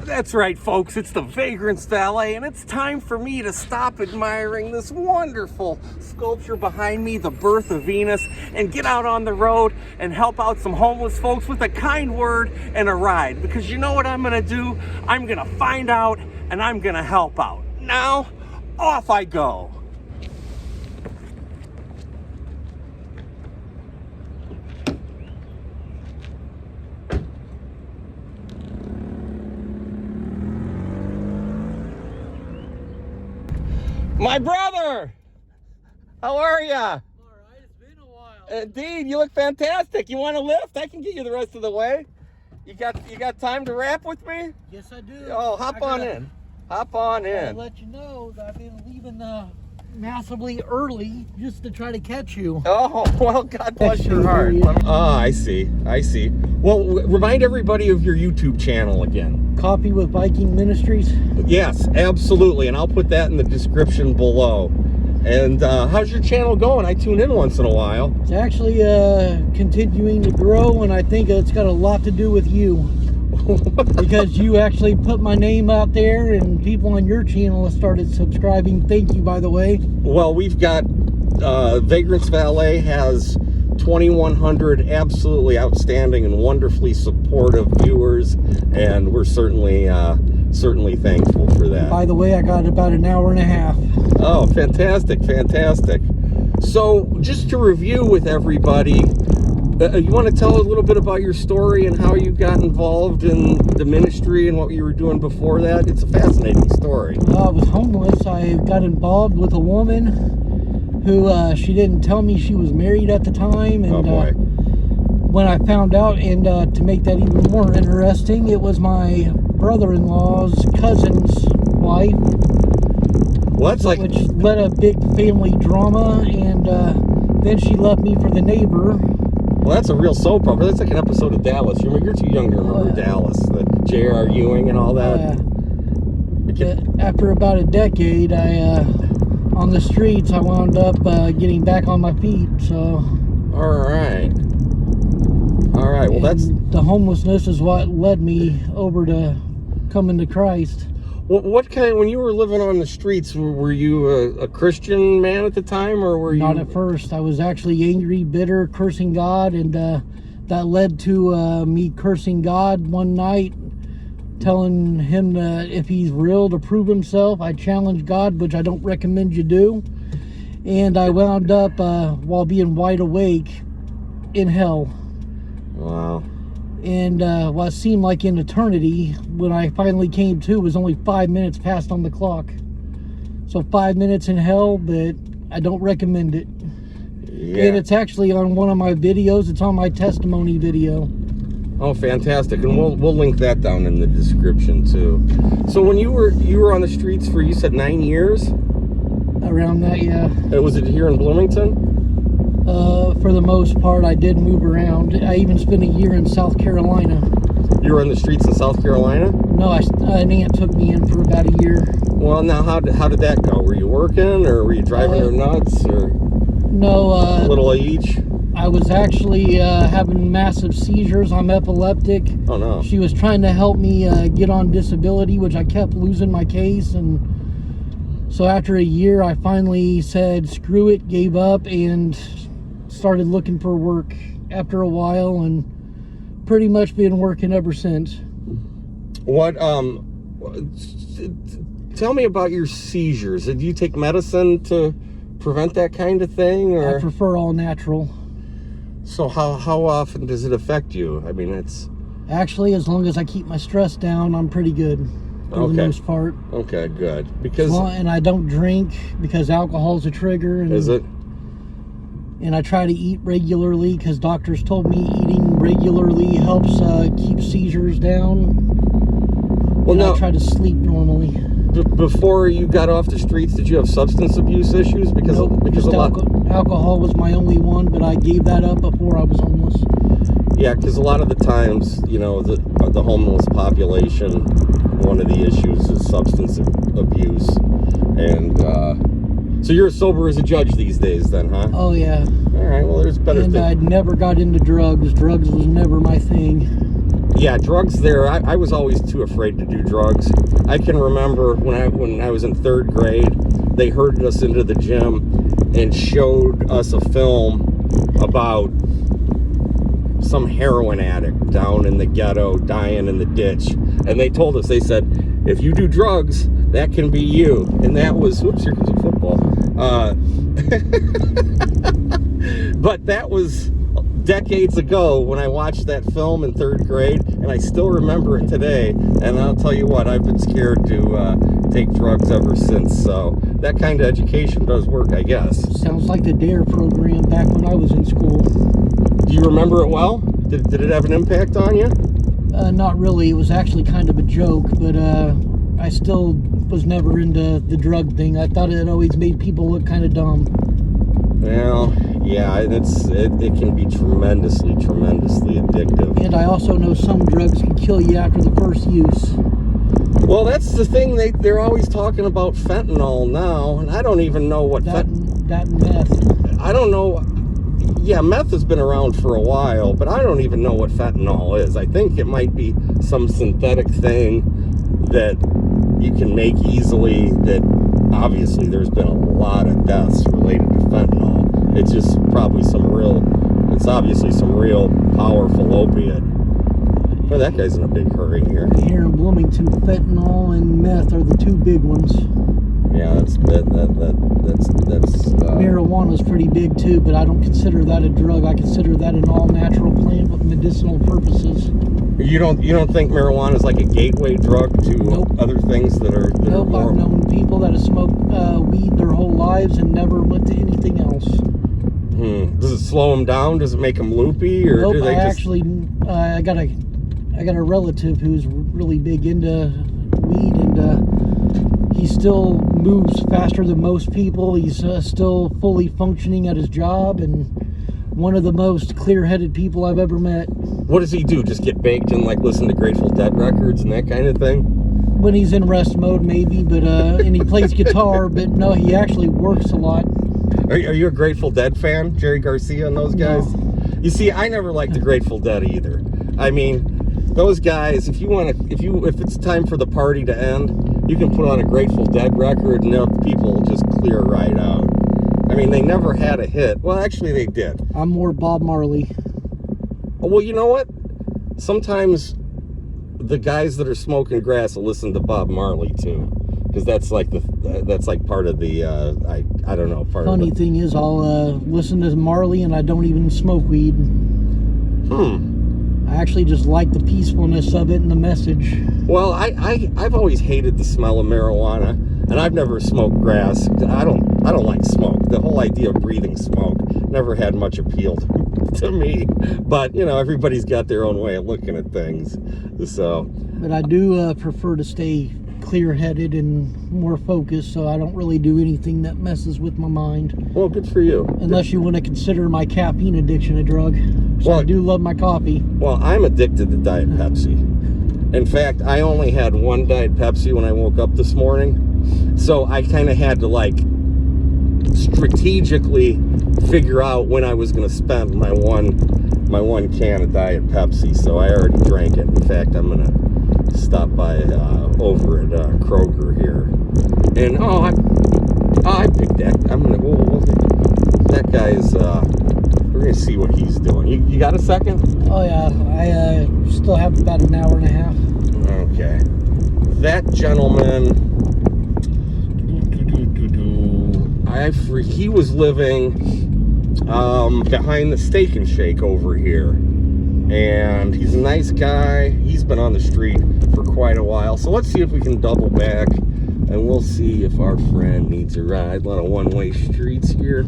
That's right, folks, it's the Vagrant's Valet, and it's time for me to stop admiring this wonderful sculpture behind me, the birth of Venus, and get out on the road and help out some homeless folks with a kind word and a ride. Because you know what I'm gonna do? I'm gonna find out and I'm gonna help out. Now, off I go. My brother! How are ya? All right, it's been a while. Indeed, you look fantastic. You want a lift? I can get you the rest of the way. You got time to rap with me? Yes, I do. Oh, hop on in. Hop on in. I'll let you know that I've been leaving massively early just to try to catch you. Oh, well, God bless your heart. Ah, I see. Well, remind everybody of your YouTube channel again. Coffee with Viking Ministries. Yes, absolutely, and I'll put that in the description below. And how's your channel going? I tune in once in a while. It's actually continuing to grow, and I think it's got a lot to do with you. Because you actually put my name out there, and people on your channel have started subscribing. Thank you, by the way. Well, we've got Vagrant's Valet has 2,100 absolutely outstanding and wonderfully supportive viewers, and we're certainly thankful for that. By the way, I got about an hour and a half. Oh, fantastic. So, just to review with everybody, you want to tell a little bit about your story and how you got involved in the ministry and what you were doing before that? It's a fascinating story. I was homeless. I got involved with a woman who she didn't tell me she was married at the time. And oh boy. When I found out, and to make that even more interesting, it was my brother-in-law's cousin's wife. Well, that's like... Which led a big family drama, and then she left me for the neighbor. Well, that's a real soap opera. That's like an episode of Dallas. You're too young to remember Dallas, the J.R. Ewing and all that. After about a decade, on the streets, I wound up getting back on my feet. So. All right. Well, that's the homelessness is what led me over to coming to Christ. What kind? When you were living on the streets, were you a Christian man at the time, or were you? Not at first. I was actually angry, bitter, cursing God, and that led to me cursing God one night, telling him that if he's real, to prove himself. I challenged God, which I don't recommend you do, and I wound up while being wide awake in hell. Wow. And what seemed like an eternity, when I finally came to, was only 5 minutes past on the clock. So 5 minutes in hell, but I don't recommend it. Yeah. And it's actually on one of my videos. It's on my testimony video. Oh, fantastic! And we'll link that down in the description too. So when you were on the streets for, you said 9 years? Around that, yeah. Was it here in Bloomington? For the most part, I did move around. I even spent a year in South Carolina. You were on the streets in South Carolina? No, an aunt took me in for about a year. Well, now how did that go? Were you working, or were you driving her nuts, or no? A little of each. I was actually having massive seizures. I'm epileptic. Oh no! She was trying to help me get on disability, which I kept losing my case, and so after a year, I finally said screw it, gave up, and started looking for work after a while, and pretty much been working ever since. What tell me about your seizures. Did you take medicine to prevent that kind of thing, or? I prefer all natural. So how often does it affect you? I mean, it's actually, as long as I keep my stress down, I'm pretty good for the most part. Okay, good. Because and I don't drink because alcohol's a trigger. And is it? And I try to eat regularly because doctors told me eating regularly helps keep seizures down. Well, now I try to sleep normally. Before you got off the streets, did you have substance abuse issues? Because alcohol was my only one, but I gave that up before I was homeless. Yeah, because a lot of the times, you know, the homeless population, one of the issues is substance abuse, and so you're as sober as a judge these days, then, huh? Oh yeah. All right. Well, there's better things. And I never got into drugs. Drugs was never my thing. Yeah, drugs there. I was always too afraid to do drugs. I can remember when I was in 3rd grade, they herded us into the gym and showed us a film about some heroin addict down in the ghetto dying in the ditch. And they told us, they said, if you do drugs, that can be you. And that was, oops, here comes a football. But that was decades ago when I watched that film in 3rd grade, and I still remember it today. And I'll tell you what, I've been scared to take drugs ever since. So that kind of education does work, I guess. Sounds like the DARE program back when I was in school. Do you remember it well? Did it have an impact on you? Not really. It was actually kind of a joke, but I still was never into the drug thing. I thought it always made people look kind of dumb. Well, yeah, it can be tremendously addictive. And I also know some drugs can kill you after the first use. Well, that's the thing. They're always talking about fentanyl now, and I don't even know what that and meth. I don't know. Yeah, meth has been around for a while, but I don't even know what fentanyl is. I think it might be some synthetic thing that you can make easily. That obviously there's been a lot of deaths related to fentanyl. It's just probably it's obviously some real powerful opiate. Well, that guy's in a big hurry here. Here in Bloomington, fentanyl and meth are the 2 big ones. Yeah, that's marijuana's pretty big too, but I don't consider that a drug. I consider that an all-natural plant with medicinal purposes. You don't think marijuana is like a gateway drug to Nope. other things that are Nope, more... I've known people that have smoked weed their whole lives and never went to anything else. Does it slow them down? Does it make them loopy, or Nope, do they I got a relative who's really big into weed, and he still moves faster than most people. He's still fully functioning at his job, and one of the most clear-headed people I've ever met. What does he do? Just get baked and like listen to Grateful Dead records and that kind of thing? When he's in rest mode, maybe, but and he plays guitar, but no, he actually works a lot. Are you a Grateful Dead fan? Jerry Garcia and those guys? No. You see, I never liked the Grateful Dead either. I mean, those guys, if it's time for the party to end, you can put on a Grateful Dead record and people just clear right out. I mean, they never had a hit. Well, actually, they did. I'm more Bob Marley. Well, you know what? Sometimes the guys that are smoking grass will listen to Bob Marley too, because that's like part of the I don't know. Funny thing is, I'll listen to Marley and I don't even smoke weed. I actually just like the peacefulness of it and the message. Well, I've always hated the smell of marijuana, and I've never smoked grass. I don't like smoke. The whole idea of breathing smoke never had much appeal to me. But everybody's got their own way of looking at things. So. But I do prefer to stay clear-headed and more focused, so I don't really do anything that messes with my mind. Well, good for you. Unless you want to consider my caffeine addiction a drug. So I do love my coffee. Well, I'm addicted to Diet Pepsi. In fact, I only had one Diet Pepsi when I woke up this morning. So I kind of had to strategically figure out when I was going to spend my one can of Diet Pepsi. So I already drank it. In fact, I'm going to stop by over at Kroger here. And I picked that. That guy's we're gonna see what he's doing. You got a second? Oh yeah, I still have about an hour and a half. Okay. That gentleman, he was living behind the Steak and Shake over here. And he's a nice guy. He's been on the street for quite a while. So let's see if we can double back, and we'll see if our friend needs a ride. A lot of one-way streets here.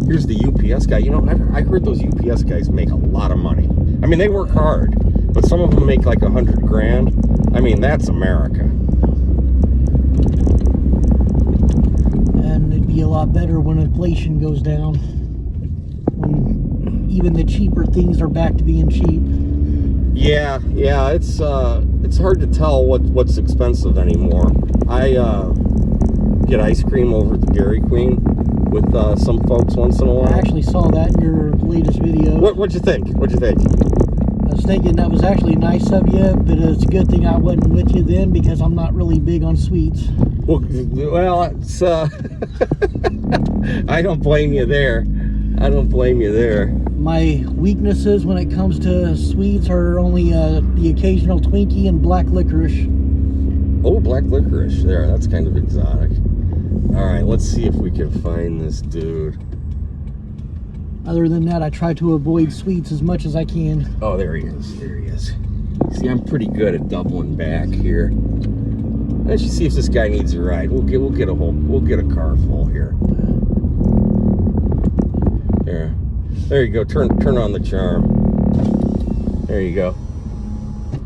Here's the UPS guy. I heard those UPS guys make a lot of money. I mean, they work hard, but some of them make like $100 grand. I mean, that's America. And it'd be a lot better when inflation goes down. When even the cheaper things are back to being cheap. Yeah, it's hard to tell what's expensive anymore. I get ice cream over at the Dairy Queen with some folks once in a while. I actually saw that in your latest video. What'd you think? I was thinking that was actually nice of you, but it's a good thing I wasn't with you then because I'm not really big on sweets. Well, it's I don't blame you there. I don't blame you there. My weaknesses when it comes to sweets are only the occasional Twinkie and black licorice. Oh, black licorice. There, that's kind of exotic. All right, let's see if we can find this dude. Other than that, I try to avoid sweets as much as I can. Oh, there he is. There he is. See, I'm pretty good at doubling back here. Let's just see if this guy needs a ride. We'll get a car full here. There you go. Turn on the charm. There you go.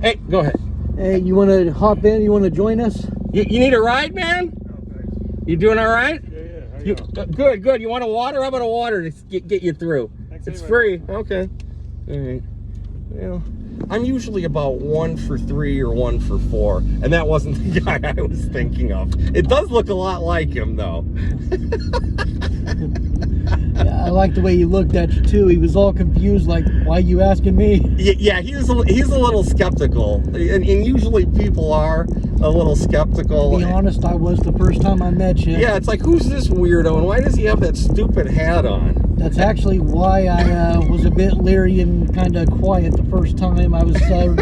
Hey, go ahead. Hey, you want to hop in? You want to join us? You need a ride, man? You doing all right? Yeah. Good. You want a water? How about a water to get you through? Thanks It's anyway. free. Okay. All right. Well, I'm usually about 1 for 3 or 1 for 4, and that wasn't the guy I was thinking of. It does look a lot like him, though. Yeah, I like the way he looked at you too. He was all confused, like, "Why you asking me?" Yeah, he's a little skeptical, and usually people are a little skeptical. To be honest, I was the first time I met you. Yeah, it's like, who's this weirdo, and why does he have that stupid hat on? That's actually why I was a bit leery and kind of quiet the first time. I was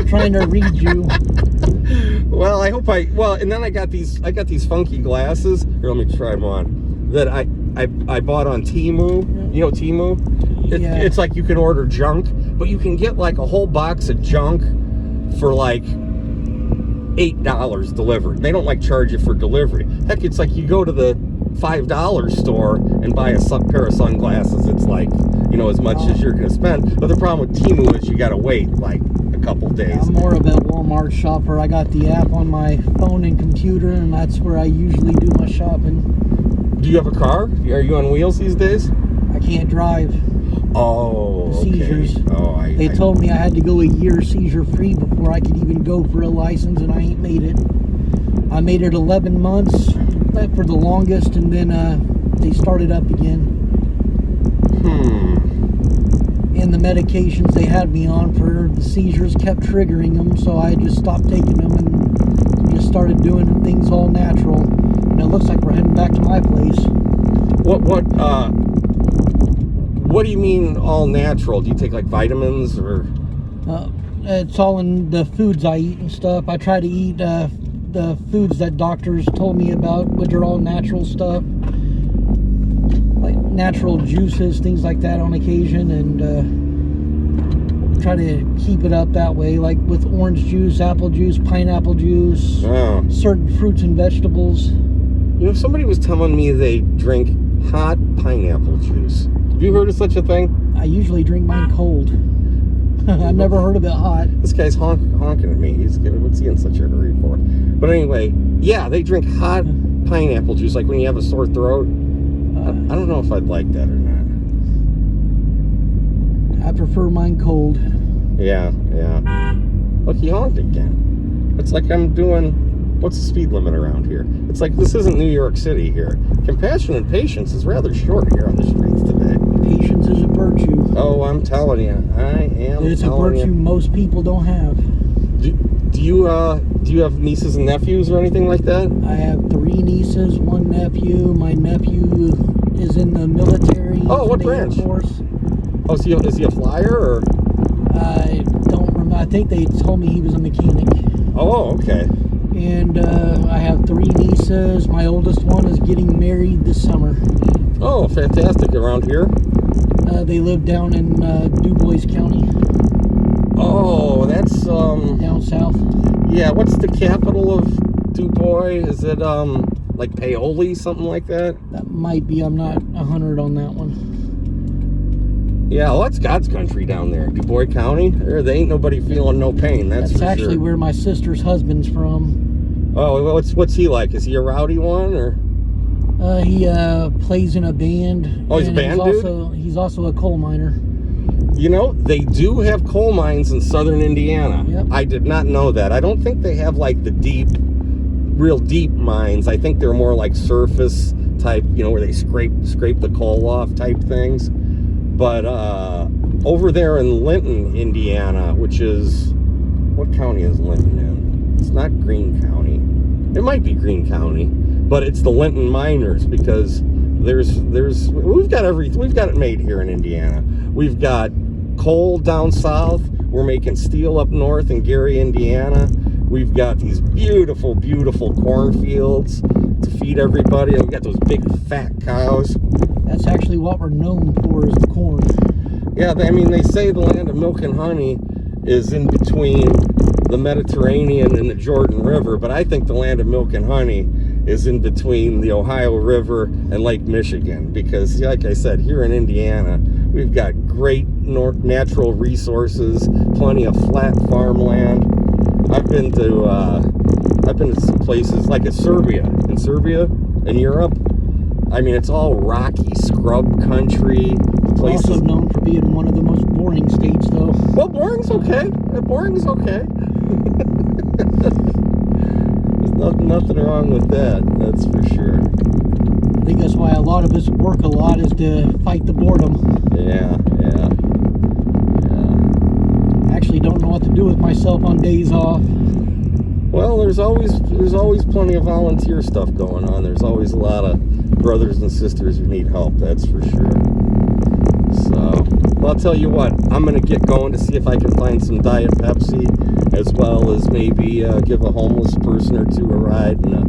trying to read you. Well, and then I got these funky glasses. Here, let me try them on. That I bought on Temu. You know Temu? Yeah. It's like you can order junk, but you can get like a whole box of junk for like $8 delivered. They don't like charge you for delivery. Heck, it's like you go to the $5 store and buy a pair of sunglasses. It's like, as much as you're going to spend. But the problem with Temu is you got to wait like a couple days. I'm more of a Walmart shopper. I got the app on my phone and computer, and that's where I usually do my shopping. Do you have a car? Are you on wheels these days? I can't drive. Oh, The okay. seizures. Oh, They told me I had to go a year seizure free before I could even go for a license, and I ain't made it. I made it 11 months for the longest, and then they started up again. And the medications they had me on for the seizures kept triggering them, so I just stopped taking them and just started doing things all natural. And it looks like we're heading back to my place. What do you mean all natural? Do you take like vitamins or? It's all in the foods I eat and stuff. I try to eat the foods that doctors told me about, which are all natural stuff. Like natural juices, things like that on occasion, and try to keep it up that way, like with orange juice, apple juice, pineapple juice, certain fruits and vegetables. Somebody was telling me they drink hot pineapple juice. Have you heard of such a thing? I usually drink mine cold. I've never heard of it hot. This guy's honking at me. What's he in such a hurry for? But anyway, yeah, they drink hot pineapple juice, like when you have a sore throat. I don't know if I'd like that or not. I prefer mine cold. Yeah. Look, he honked again. It's like I'm doing... What's the speed limit around here? It's like this isn't New York City here. Compassion and patience is rather short here on the streets today. Patience is a virtue. Oh, I'm telling you. It's a virtue most people don't have. Do you have nieces and nephews or anything like that? I have 3 nieces, 1 nephew. My nephew is in the military. Oh, what in the Air branch? Force. Oh, is he a flyer or? I don't remember. I think they told me he was a mechanic. Oh, okay. And I have 3 nieces. My oldest one is getting married this summer. Oh, fantastic. Around here? They live down in Du Bois County. Oh, that's Down south. Yeah, what's the capital of Du Bois? Is it like Paoli, something like that? That might be. I'm not 100 on that one. Yeah, well, that's God's country down there. Du Bois County. There ain't nobody feeling no pain. That's for actually sure. where my sister's husband's from. Oh, what's he like? Is he a rowdy one or? He plays in a band. Oh, he's a band dude? He's also a coal miner. They do have coal mines in southern Indiana. Yep. I did not know that. I don't think they have like the real deep mines. I think they're more like surface type, where they scrape the coal off type things. But over there in Linton, Indiana, which is, what county is Linton in? It's not Greene County. It might be Greene County, but it's the Linton miners, because we've got it made here in Indiana. We've got coal down south. We're making steel up north in Gary, Indiana. We've got these beautiful, beautiful cornfields to feed everybody. We've got those big fat cows. That's actually what we're known for, is the corn. Yeah, I mean, they say the land of milk and honey is in between the Mediterranean and the Jordan River, but I think the land of milk and honey is in between the Ohio River and Lake Michigan, because like I said, here in Indiana, we've got great natural resources, plenty of flat farmland. I've been to some places like Serbia, in Europe. I mean, it's all rocky scrub country places. Also known for being one of the most boring states, though. Well, boring's okay. Boring's okay. There's nothing wrong with that. That's for sure. I think that's why a lot of us work a lot, is to fight the boredom. Yeah. I actually don't know what to do with myself on days off. Well, there's always plenty of volunteer stuff going on. There's always a lot of brothers and sisters who need help, that's for sure. So, well, I'll tell you what, I'm going to get going to see if I can find some Diet Pepsi, as well as maybe give a homeless person or two a ride and a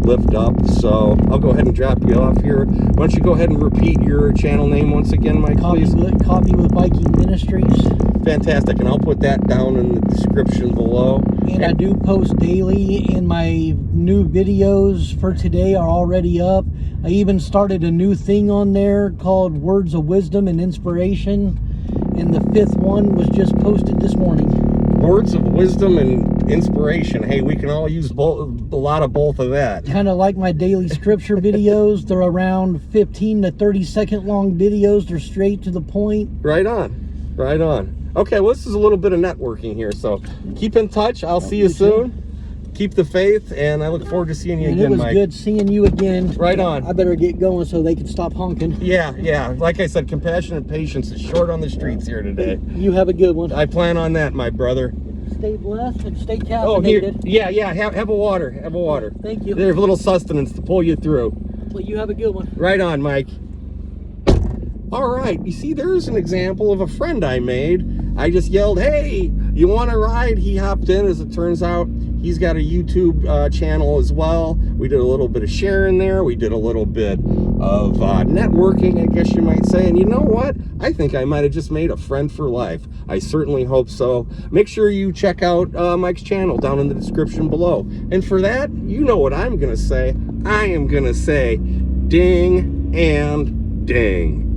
lift up. So I'll go ahead and drop you off here. Why don't you go ahead and repeat your channel name once again, Mike, please? Coffee with Viking Ministries. Fantastic, and I'll put that down in the description below. And I do post daily, and my new videos for today are already up. I even started a new thing on there called Words of Wisdom and Inspiration, and the 5th one was just posted this morning. Words of wisdom and inspiration. Hey, we can all use a lot of both of that. Kind of like my daily scripture videos. They're around 15 to 30 second long videos. They're straight to the point. Right on. Right on. Okay, well, this is a little bit of networking here, so keep in touch. I'll see you soon. Keep the faith, and I look forward to seeing you again, Mike. It was good seeing you again. Right on. I better get going so they can stop honking. Yeah. Like I said, compassion and patience is short on the streets here today. You have a good one. I plan on that, my brother. Stay blessed and stay caffeinated. Oh, here. Yeah. Have a water. Have a water. Thank you. There's a little sustenance to pull you through. Well, you have a good one. Right on, Mike. All right. You see, there's an example of a friend I made. I just yelled, "Hey, you want to ride?" He hopped in. As it turns out, he's got a YouTube channel as well. We did a little bit of sharing there. We did a little bit of networking, I guess you might say. And you know what? I think I might have just made a friend for life. I certainly hope so. Make sure you check out Mike's channel down in the description below. And for that, you know what I'm going to say. I am going to say ding and ding.